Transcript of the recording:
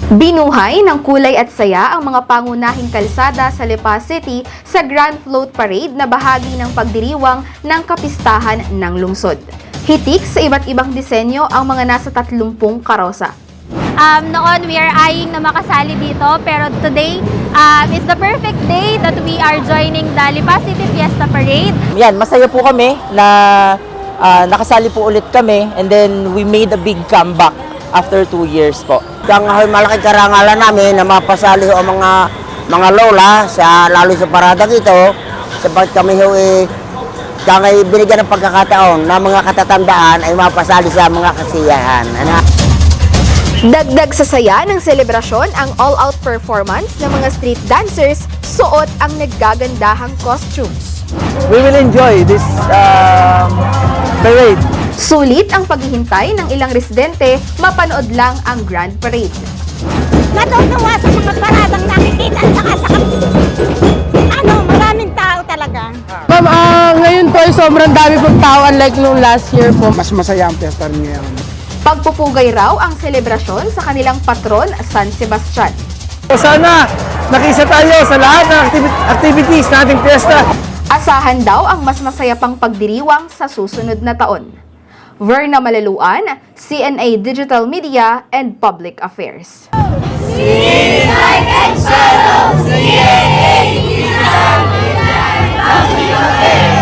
Binuhay ng kulay at saya ang mga pangunahing kalsada sa Lipa City sa Grand Float Parade na bahagi ng pagdiriwang ng kapistahan ng lungsod. Hitik sa iba't ibang disenyo ang mga nasa 30 karosa. Noon, we are eyeing na makasali dito, pero today is the perfect day that we are joining the Lipa City Fiesta Parade. Yan, masaya po kami na nakasali po ulit kami, and then we made a big comeback after 2 years po. Ang malaking karangalan namin na mapasali ang mga lola, lalo sa parada dito, sapat kami kami binigyan ng pagkakataon na mga katatandaan ay mapasali sa mga kasiyahan. Dagdag sa saya ng selebrasyon ang all-out performance ng mga street dancers suot ang naggagandahang costumes. We will enjoy this parade. Sulit ang paghihintay ng ilang residente, mapanood lang ang Grand Parade. Natutuwa sa mga paradang nakikita at saka sa maraming tao talaga. Ma'am, ngayon po ay sobrang dami pong tao unlike nung last year po. Mas masaya ang piyesta ngayon. Pagpupugay raw ang selebrasyon sa kanilang patron, San Sebastian. Sana nakisa tayo sa lahat ng activities na ating piyesta. Asahan daw ang mas masaya pang pagdiriwang sa susunod na taon. Verna Malaluan, CNA Digital Media and Public Affairs. CNA Digital Media and Public Affairs.